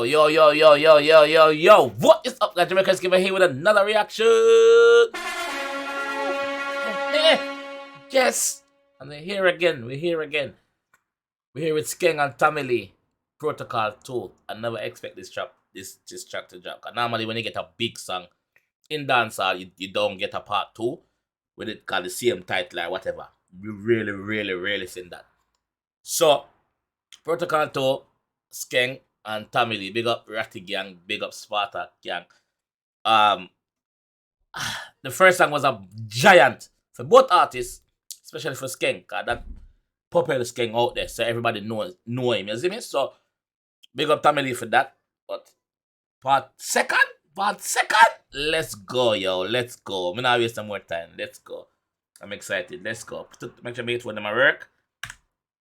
Yo. What is up, guys? JAMAICA'S 𝐑𝐄𝐂𝐓𝐈𝐎𝐍 here with another reaction. Yes. And we're here again. We're here with Skeng and Tamily. Protocol 2. I never expect this track to drop. Cause normally when you get a big song in dancehall, you don't get a part 2 with it called the same title or whatever. We really seen that. So Protocol 2, Skeng and Tamily, big up Ratty Gang, big up Sparta Gang. The first song was a giant for both artists, especially for Skeng, cause that popular Skeng out there, so everybody know him. You see me? So big up Tamily for that. But part second, let's go, yo. Let's go. I'm not waste some more time. Let's go. I'm excited. Let's go. Make sure my them work.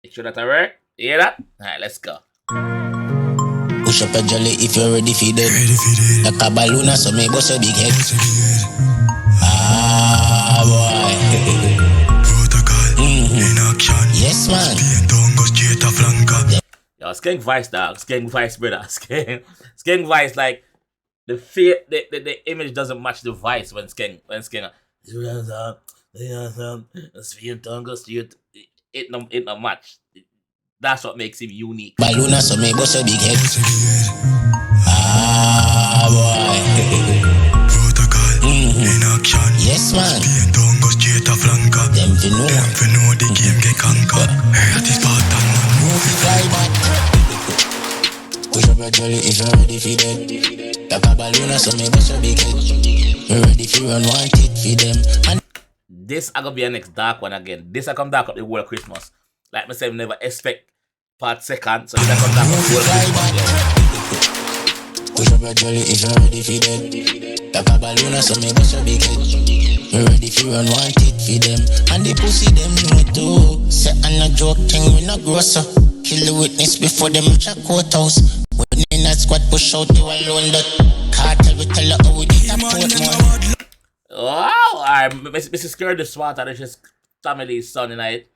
Make sure that I work. You hear that? Alright, let's go. Push up a jelly if you're ready for it. Like a balloon, so me bust a big head. Ah, boy. Protocol in action. Yes, man. Yo, Skeng Vice, dog. Skeng Vice, brother. Skeng Vice, like the image doesn't match the Vice when Skeng. It no match. That's what makes him unique. Balloon, so me bust a big head. Ah, boy. Protocol in action. Yes, man. Don't go straight to flanker. Them to know the game get conquer. That is Sparta, man. move it fly back. Push up a jelly if you're ready for it. Like a balloon, so me bust a big head. Me ready for run, want it for them. And this I gonna be a next dark one again. This I come dark up the whole Christmas. Like me say, never expect part second, so this I come dark up the whole Christmas. push up a jelly if you're ready for it. Like a balloon, so me bust a big head. Me ready for run, want it for them. And the pussy them know too. Say I'm a joke thing, we no grosser. Kill the witness before them reach a courthouse. When in that squad push out you alone, that cartel we tell her how we did a Portmore. Wow, alright, Mrs. Scared the Sparta, this is Tamily's son tonight.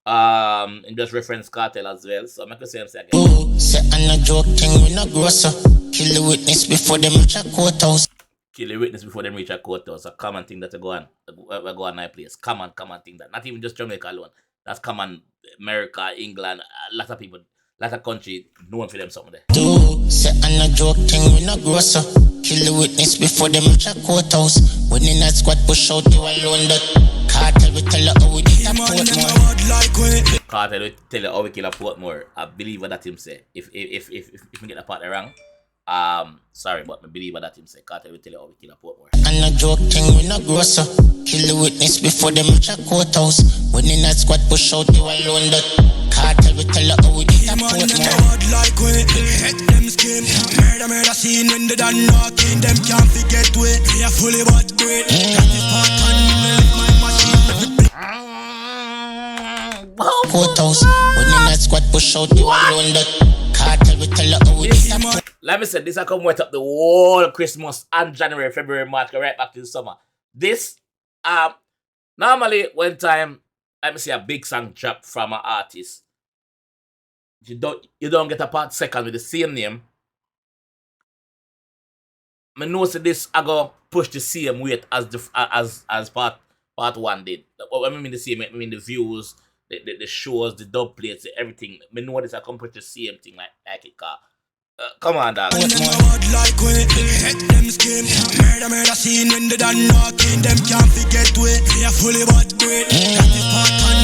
And just reference cartel as well, so I'm gonna say him again. Oh, say I'm a joke thing, we no grosser. Kill the witness before them reach a courthouse. Kill the witness before them reach a courthouse. A common thing that we go on my place. Common thing that. Not even just Jamaica alone. That's common. America, England, a lot of people, a lot of country known for them something there. Oh, say I'm a joke thing, we no grosser. Kill the witness before them reach a courthouse. When in that squad push out you alone, that cartel we tell her how we did a Portmore. Cartel will tell you how we kill a Portmore. I believe what that him say. If we get the part wrong, sorry, but I believe what that him say. Cartel will tell you how we kill a Portmore. And a joke thing, we no grosser. Kill the witness before them reach a courthouse. When in that squad push out you alone, that cartel will tell her how we did a Portmore. Like we hit them skin. Murder scene when they done knocking. Them can't forget we are fully but great. That is part on my machine. Courthouse. When in that squad push out you alone, that cartel will tell her how we did a Portmore. Let me say, this I come wet up the whole Christmas and January, February, March, go right back to the summer. This, normally when time, let me say a big song drop from an artist, you don't get a part second with the same name. I know say this I go push the same weight as the as part one did. What I mean the same, I mean the views, the shows, the dub plates, everything. I know this I come push the same thing like it car. Come on, dog. Like we hit them skin. Murder scene when they done knocking. Them can't forget we are fully but great. That is part on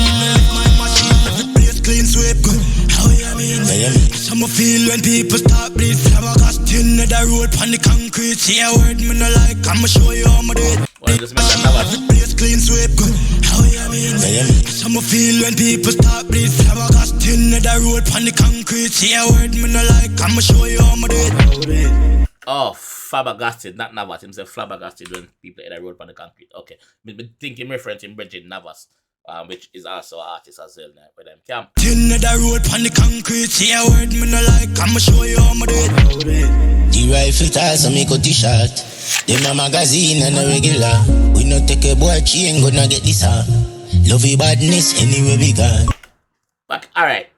my machine. Every place clean sweep. How you mean? Some feel when people start bleed. Flabbergasting in the road on the concrete. See a word me no like. I'ma show you how I do it. Every place clean sweep. How you mean? Some feel when people start bleed. Flabbergasting in the road on the concrete. See a word me no like. I'ma show you how I do it. Oh, flabbergasted, not Navas. Himself flabbergasted when people in the road on the concrete. Okay, I think him referencing Bridget Navas, which is also an artist as well. Now, with them camp. In the road on the concrete, see a word me no like. I'ma show you how I do it. The rifle toss and me cut the shot. Them a magazine and a regular. We no take a boy chain, gonna get this on. Love your badness anywhere we gone. But alright,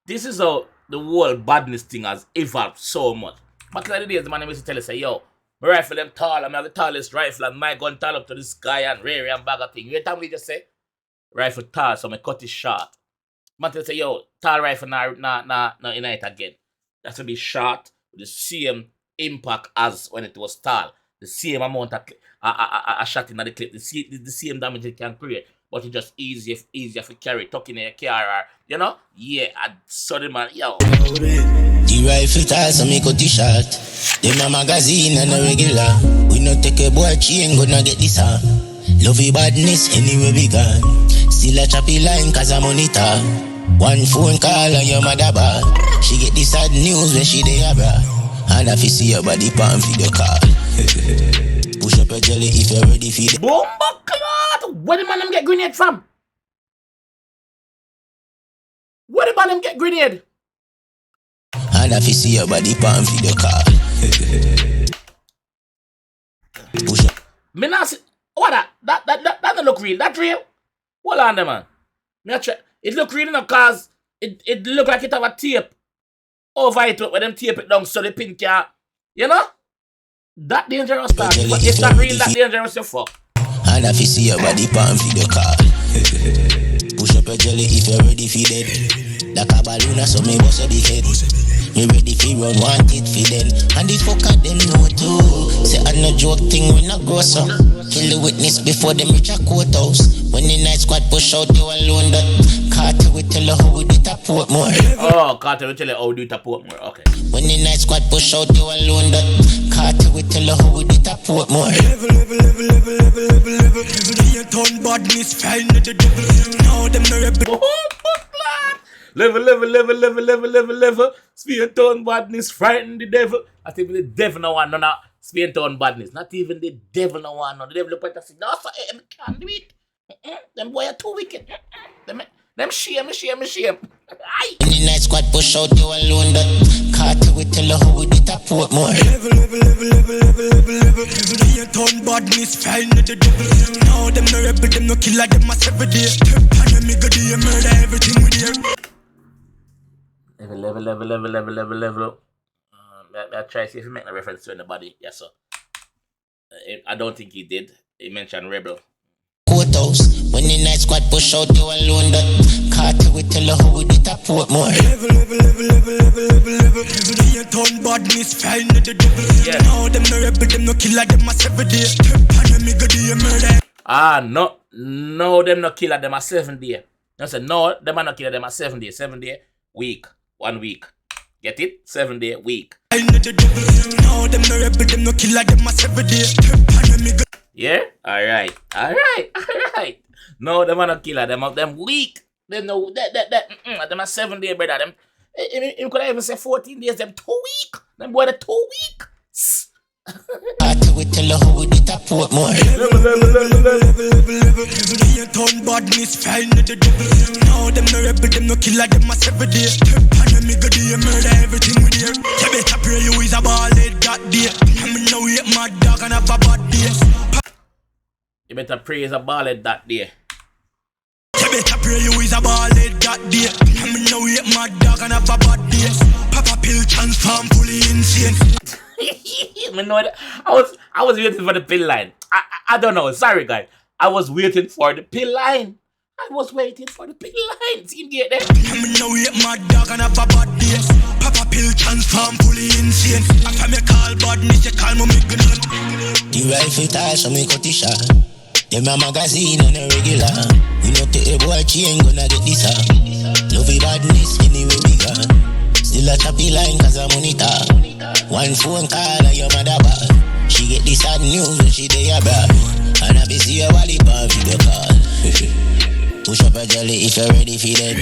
this is how the whole badness thing has evolved so much. Back in the days, the man used to tell us, say, yo, my rifle them tall, I'm the tallest rifle, and my gun tall up to the sky and rare and bag of thing. You know what we just say? Rifle tall, so my cut is short. Man tell say, yo, tall rifle not unite again. That will be short with the same impact as when it was tall. The same amount of a shot in the clip, the same damage it can create. But it's just easier for carry, tuck in your car, or, you know? Yeah, I saw the man, yo. The rifle tall, so me cut it short. Them a magazine and a regular. We no take a boy chain, gonna get this on. Lovey badness anywhere we gone. Still a choppy line cause I monitor. One phone call and your mother bad. She get the sad news when she there, bruh. And if you see your body palm for the call. Push up your jelly if you're ready for the Bomba clot! Where the man them get grenade from? Where the man them get grenade? And if you see your body palm for the call. Push up. Me not see. What that don't look real. That real? Hold on there, man. Me try. It look real enough cause it look like it have a tape over it where them tape it down so the pin can, you know? That dangerous stuff. But it's not real, that dangerous, you fuck. And if you see your body palm for the call. Push up your jelly if you're ready for dead. Like a balloon so me bust a big head. Me ready for run, want it for them. And the fuck at them know too. Say I no joke thing when I grow so. Kill the witness before them reach a courthouse. When the night squad push out you alone that. Carter will tell her how we did a Portmore. Oh, Carter will tell her how we did a Portmore, okay. When the night squad push out you alone that. Carter will tell her how we did a Portmore. Level. The turn badness, find the devil. Now them no rebel. Level. Spear tone badness, frighten the devil. Not even the devil no want none of spear tone badness. Not even the devil no want none. The devil look at us and say, no, sir, I can't do it. Them boy are too wicked. Them shame. Aye. When the night squad push out you alone that. Carter will tell her how we did a Portmore. Level. The turn badness, find the devil. Now them no rebel, them no killer, them a 7 days. And me go do murder everything with you. Level. I try to see if he make a reference to anybody. Yes, sir. I don't think he did. He mentioned rebel. Courthouse. When the night squad push out you alone that. Carter will tell her how we did a Portmore. Level. The turn badness, find the devil. Yeah. Now them no rebel, them no killer, them a 7 days. And me go do murder. No, them no killer, them a 7 day. I said, no, them are not killer, them a 7 day. 7 day, week, 1 week. Get it? 7 day, week. Now them no rebel, them no killer, them a 7 days. Yeah? Alright. No, them are not killer, them weak. Them no, them a 7 day, brother. Them, you could even say 14 days, them 2 week. Them boy, the 2 week. Carter will tell her how we did a Portmore. The turn badness, find the devil. Now them no rebel, them no killer, them a 7 days. And me go do murder everything with you. You better pray you is a ball head that day. I mean now we my dog and have a bad day. You better pray is a ballad that day. You better pray you is a ball head that day. I mean now we my dog and have a bad day. Papa pill transform fully insane. I was waiting for the pill line. I don't know. Sorry, guys. I was waiting for the pill line. See get there. I mean now we my dog and have a bad day. Papa pill transform fully insane. After me call badness, you call me make gun. The rifle tall so me cut it short. Them a magazine and a regular. We no take a boy chain gonna get this on. Lovey badness anywhere we gone. Still a choppy line cause I monitor. One phone call and your mother bad. She get the sad news when she there bad. And I be see your wallet pan for the call. Push up your jelly if you're ready for dead.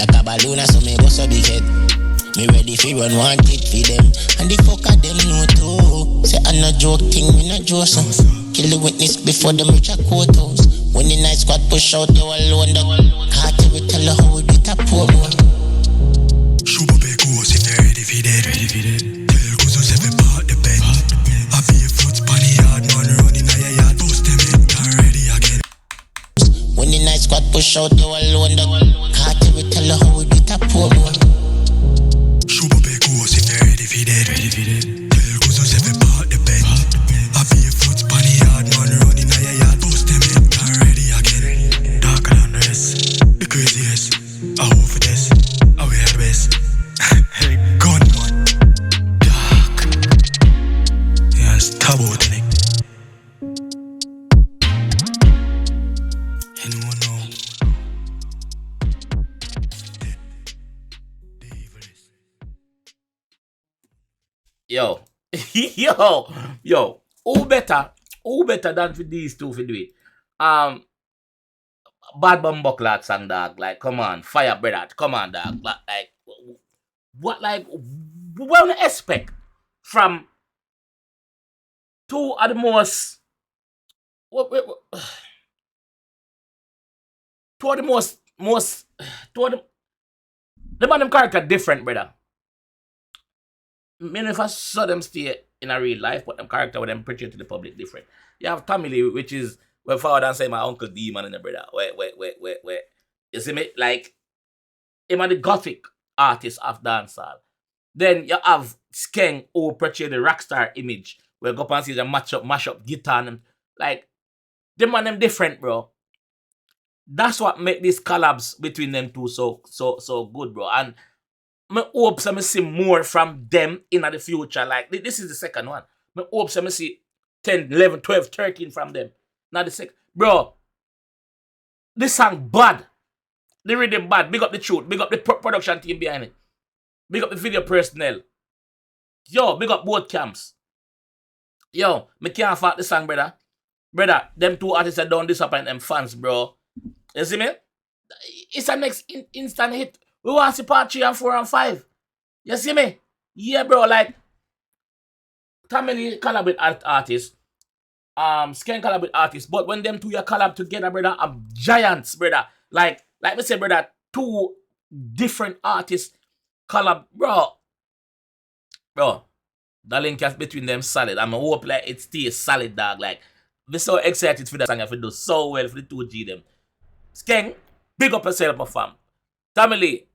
Like a balloon so me bust a big head. Me ready for run, want it for them. And the fuck at them know too. Say I no joke thing, me no joke so. Kill the witness before them reach a courthouse. When the night squad push out you alone that. Carter will tell her how we did a Portmore. Shoot up a goose if you're ready for dead. Tell goose who's every part the bed. I feel your foot span yard, man running on your yard. Bust them in, get ready again. When the night squad push out you alone that. Carter will tell her how we did a Portmore. it. Tell cause you say part the bed. I be a foot spanny yard, man running a yard. Boost them head, done ready again. Darker than the rest, the craziest. I hope for this, I wear the best. Hey, gun man, dark. Yeah, it's taboo, innit? Anyone know? The evil is. Yo, yo, who better than for these two for do it? Bad Bumbuckler song, dog. Like, come on, fire, brother. Come on, dog. Like, what we expect from two of the most, two of the most, two of the man them character different, brother. I mean, if I saw them stay in a real life, but them character with them portray to the public different. You have Tommy Lee, which is where father and say my uncle D man and the brother. Where. You see me? Like, him and the gothic artist of dancehall. Then you have Skeng who portray the rockstar image, where go up and see the mash up guitar and them. Like, them and them different, bro. That's what make these collabs between them two so good, bro. And I hope some see more from them in the future. Like, this is the second one. I hope some see 10, 11, 12, 13 from them. Not the second. Bro, this song bad. They really bad. Big up the truth. Big up the production team behind it. Big up the video personnel. Yo, big up both camps. Yo, me can't fault the song, brother. Brother, them two artists that don't disappoint them fans, bro. You see me? It's a next instant hit. We want to see part 3 and 4 and 5. You see me? Yeah, bro, like, Tamili collab with artists. Skeng collab with artists. But when them two you collab together, brother, I'm giants, brother. Like we say, brother, two different artists collab, bro. Bro, the link between them solid. I'm hope like it stays solid, dog. Like, we're so excited for that song if it do so well for the 2G them. Skeng, big up yourself, my fam. Tamili,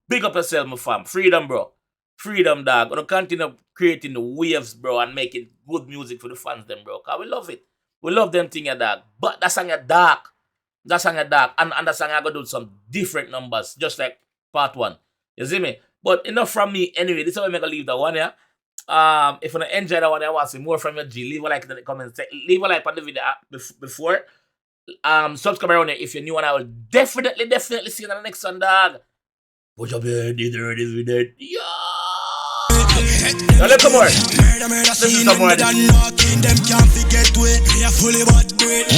big up yourself, my fam. Freedom, bro. Freedom, dog. Gonna continue creating the waves, bro, and making good music for the fans, them, bro. Cause we love it. We love them thing, dog. But that song is dark. That song is dark. And that song I gonna do some different numbers, just like part 1. You see me? But enough from me anyway. This is how I'm gonna leave that one, yeah. If you wanna enjoy that one, I want to see more from your G. Leave a like in the comments. Leave a like on the video before. Subscribe around here if you're new, and I will definitely see you on the next one, dog. Put your bed in there, this with it. Yeah. Now look more. Listen some more. Them can't forget we are fully what great.